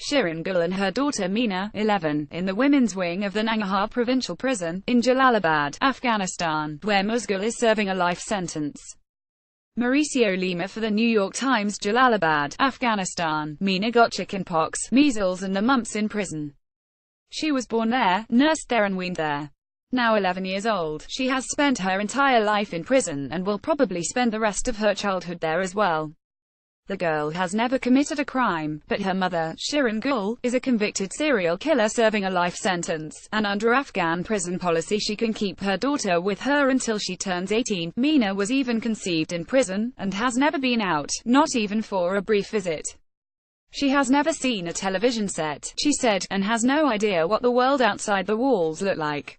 Shirin Gul and her daughter Meena, 11, in the women's wing of the Nangarhar Provincial Prison, in Jalalabad, Afghanistan, where Gul is serving a life sentence. Mauricio Lima for the New York Times. Jalalabad, Afghanistan. Meena got chickenpox, measles and the mumps in prison. She was born there, nursed there and weaned there. Now 11 years old, she has spent her entire life in prison and will probably spend the rest of her childhood there as well. The girl has never committed a crime, but her mother, Shirin Gul, is a convicted serial killer serving a life sentence, and under Afghan prison policy she can keep her daughter with her until she turns 18. Meena was even conceived in prison, and has never been out, not even for a brief visit. She has never seen a television set, she said, and has no idea what the world outside the walls look like.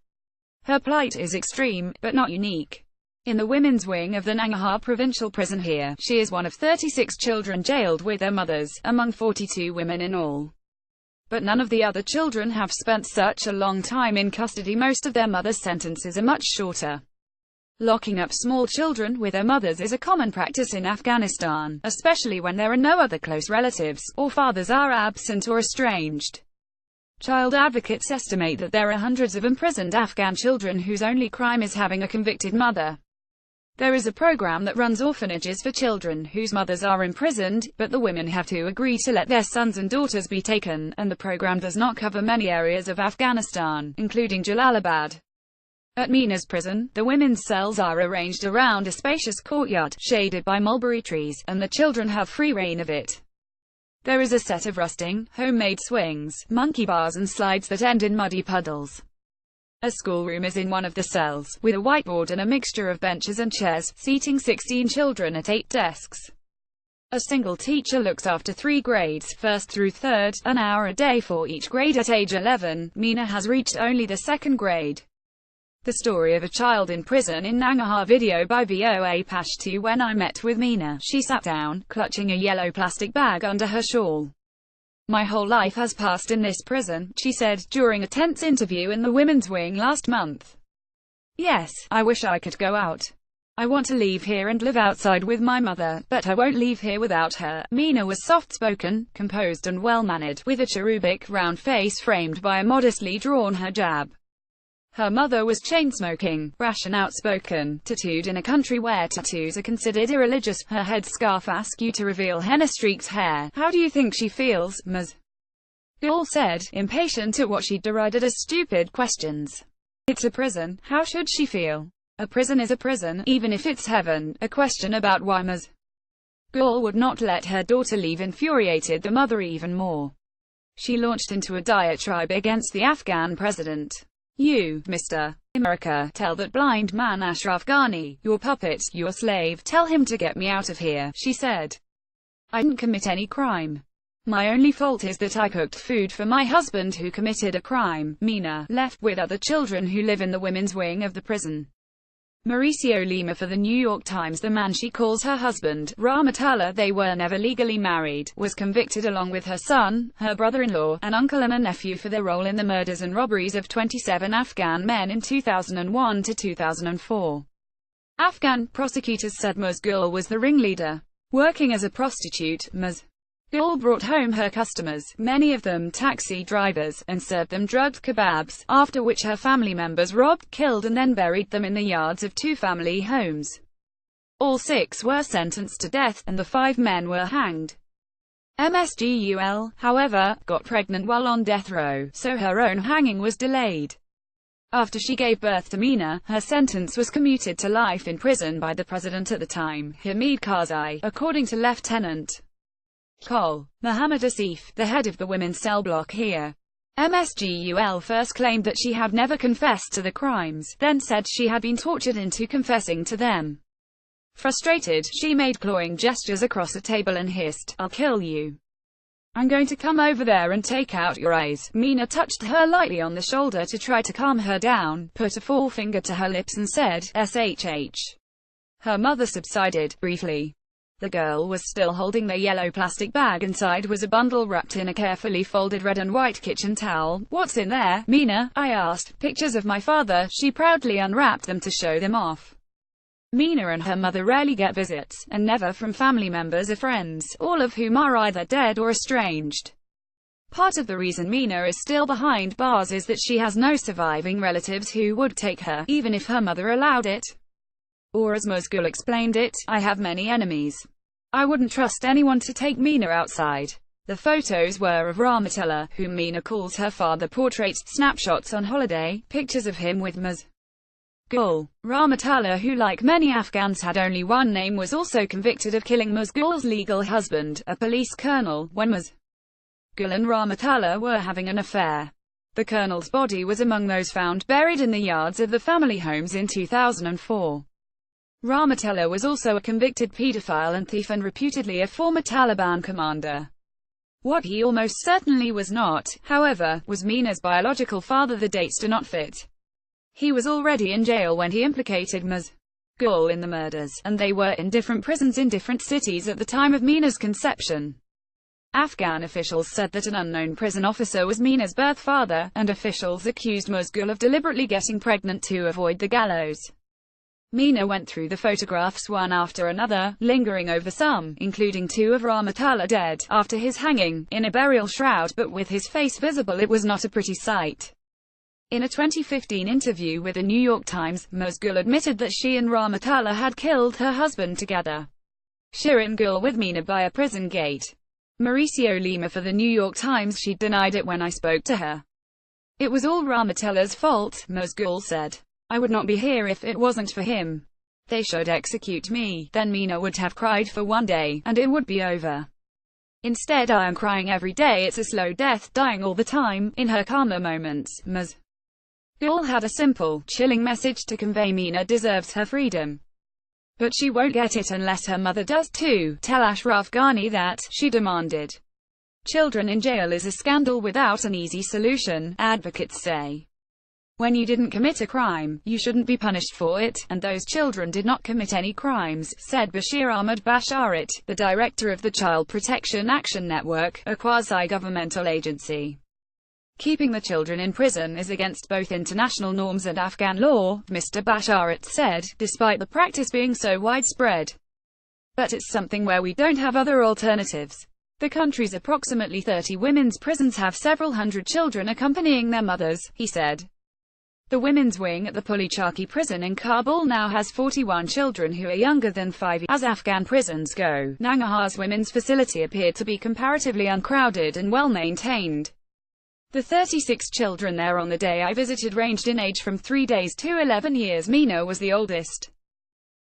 Her plight is extreme, but not unique. In the women's wing of the Nangarhar Provincial Prison here, she is one of 36 children jailed with their mothers, among 42 women in all. But none of the other children have spent such a long time in custody. Most of their mothers' sentences are much shorter. Locking up small children with their mothers is a common practice in Afghanistan, especially when there are no other close relatives, or fathers are absent or estranged. Child advocates estimate that there are hundreds of imprisoned Afghan children whose only crime is having a convicted mother. There is a program that runs orphanages for children whose mothers are imprisoned, but the women have to agree to let their sons and daughters be taken, and the program does not cover many areas of Afghanistan, including Jalalabad. At Meena's prison, the women's cells are arranged around a spacious courtyard, shaded by mulberry trees, and the children have free reign of it. There is a set of rusting, homemade swings, monkey bars and slides that end in muddy puddles. A schoolroom is in one of the cells, with a whiteboard and a mixture of benches and chairs, seating 16 children at 8 desks. A single teacher looks after 3 grades, 1st through 3rd, an hour a day for each grade. At age 11, Meena has reached only the 2nd grade. The story of a child in prison in Nangarhar. Video by VOA Pashto. When I met with Meena, she sat down, clutching a yellow plastic bag under her shawl. My whole life has passed in this prison, she said, during a tense interview in the women's wing last month. Yes, I wish I could go out. I want to leave here and live outside with my mother, but I won't leave here without her. Meena was soft-spoken, composed and well-mannered, with a cherubic, round face framed by a modestly drawn hijab. Her mother was chain-smoking, brash and outspoken, tattooed in a country where tattoos are considered irreligious. Her headscarf asks you to reveal henna-streaked hair. How do you think she feels, Ms. Gul said, impatient at what she derided as stupid questions. It's a prison, how should she feel? A prison is a prison, even if it's heaven. A question about why Ms. Gul would not let her daughter leave infuriated the mother even more. She launched into a diatribe against the Afghan president. You, Mr. America, tell that blind man Ashraf Ghani, your puppet, your slave, tell him to get me out of here, she said. I didn't commit any crime. My only fault is that I cooked food for my husband who committed a crime. Meena, left with other children who live in the women's wing of the prison. Mauricio Lima for the New York Times. The man she calls her husband, Rahmatullah, they were never legally married, was convicted along with her son, her brother-in-law, an uncle and a nephew for their role in the murders and robberies of 27 Afghan men in 2001 to 2004. Afghan prosecutors said Ms. Gul was the ringleader. Working as a prostitute, Ms. Gul brought home her customers, many of them taxi drivers, and served them drugged kebabs, after which her family members robbed, killed and then buried them in the yards of 2 family homes. All 6 were sentenced to death, and the 5 men were hanged. Ms. Gul, however, got pregnant while on death row, so her own hanging was delayed. After she gave birth to Meena, her sentence was commuted to life in prison by the president at the time, Hamid Karzai, according to Lieutenant Col. Muhammad Asif, the head of the women's cell block here. Ms. Gul first claimed that she had never confessed to the crimes, then said she had been tortured into confessing to them. Frustrated, she made clawing gestures across a table and hissed, "I'll kill you. I'm going to come over there and take out your eyes." Meena touched her lightly on the shoulder to try to calm her down, put a forefinger to her lips and said, "SHH." Her mother subsided, briefly. The girl was still holding the yellow plastic bag. Inside was a bundle wrapped in a carefully folded red and white kitchen towel. "What's in there, Meena?" I asked. "Pictures of my father." She proudly unwrapped them to show them off. Meena and her mother rarely get visits, and never from family members or friends, all of whom are either dead or estranged. Part of the reason Mina is still behind bars is that she has no surviving relatives who would take her, even if her mother allowed it. Or as Musghal explained it, I have many enemies. I wouldn't trust anyone to take Mina outside. The photos were of Rahmatullah, whom Mina calls her father, portraits, snapshots on holiday, pictures of him with Musghal. Rahmatullah, who like many Afghans had only one name, was also convicted of killing Musghal's legal husband, a police colonel, when Musghal and Rahmatullah were having an affair. The colonel's body was among those found buried in the yards of the family homes in 2004. Rahmatullah was also a convicted pedophile and thief and reputedly a former Taliban commander. What he almost certainly was not, however, was Mina's biological father. The dates do not fit. He was already in jail when he implicated Musghal in the murders, and they were in different prisons in different cities at the time of Mina's conception. Afghan officials said that an unknown prison officer was Mina's birth father, and officials accused Musghal of deliberately getting pregnant to avoid the gallows. Mina went through the photographs one after another, lingering over some, including two of Rahmatullah dead, after his hanging, in a burial shroud, but with his face visible. It was not a pretty sight. In a 2015 interview with the New York Times, Musghal admitted that she and Rahmatullah had killed her husband together. Sharing Gul with Mina by a prison gate. Mauricio Lima for the New York Times. She denied it when I spoke to her. It was all Rahmatullah's fault, Musghal said. I would not be here if it wasn't for him. They should execute me, then Mina would have cried for one day, and it would be over. Instead I am crying every day. It's a slow death, dying all the time. In her calmer moments, Musghal had a simple, chilling message to convey: Mina deserves her freedom. But she won't get it unless her mother does too. Tell Ashraf Ghani that, she demanded. Children in jail is a scandal without an easy solution, advocates say. When you didn't commit a crime, you shouldn't be punished for it, and those children did not commit any crimes, said Bashir Ahmad Basharat, the director of the Child Protection Action Network, a quasi-governmental agency. Keeping the children in prison is against both international norms and Afghan law, Mr. Basharat said, despite the practice being so widespread. But it's something where we don't have other alternatives. The country's approximately 30 women's prisons have several hundred children accompanying their mothers, he said. The women's wing at the Pulichaki prison in Kabul now has 41 children who are younger than 5 years. As Afghan prisons go, Nangarhar's women's facility appeared to be comparatively uncrowded and well-maintained. The 36 children there on the day I visited ranged in age from 3 days to 11 years. Mina was the oldest.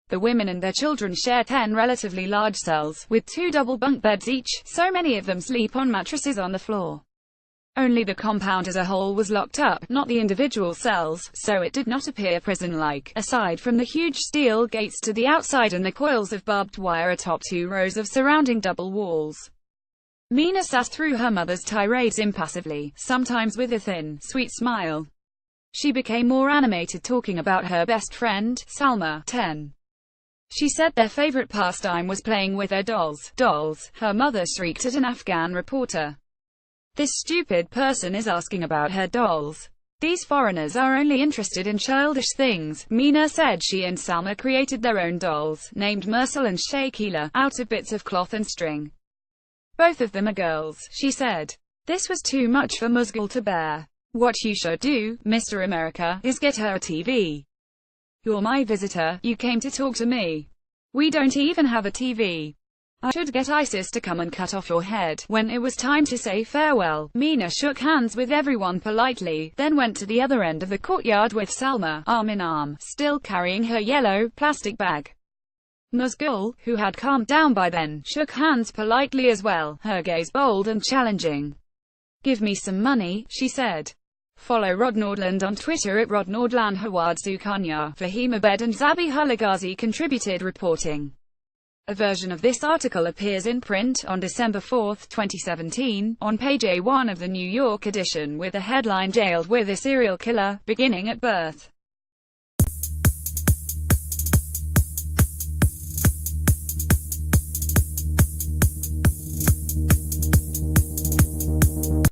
The women and their children share 10 relatively large cells, with 2 double bunk beds each, so many of them sleep on mattresses on the floor. Only the compound as a whole was locked up, not the individual cells, so it did not appear prison-like, aside from the huge steel gates to the outside and the coils of barbed wire atop 2 rows of surrounding double walls. Mina sat through her mother's tirades impassively, sometimes with a thin, sweet smile. She became more animated talking about her best friend, Salma, 10. She said their favorite pastime was playing with their dolls. Dolls, her mother shrieked at an Afghan reporter. This stupid person is asking about her dolls. These foreigners are only interested in childish things. Mina said she and Salma created their own dolls, named Mursal and Shakila, out of bits of cloth and string. Both of them are girls, she said. This was too much for Musghal to bear. What you should do, Mr. America, is get her a TV. You're my visitor, you came to talk to me. We don't even have a TV. I should get ISIS to come and cut off your head. When it was time to say farewell, Mina shook hands with everyone politely, then went to the other end of the courtyard with Salma, arm in arm, still carrying her yellow, plastic bag. Musghal, who had calmed down by then, shook hands politely as well, her gaze bold and challenging. Give me some money, she said. Follow Rod Nordland on Twitter at Rod Nordland. Hawad Sukanya, Fahim Abed and Zabihullah Ghazi contributed reporting. A version of this article appears in print on December 4, 2017, on page A1 of the New York edition with the headline "Jailed with a Serial Killer, Beginning at Birth."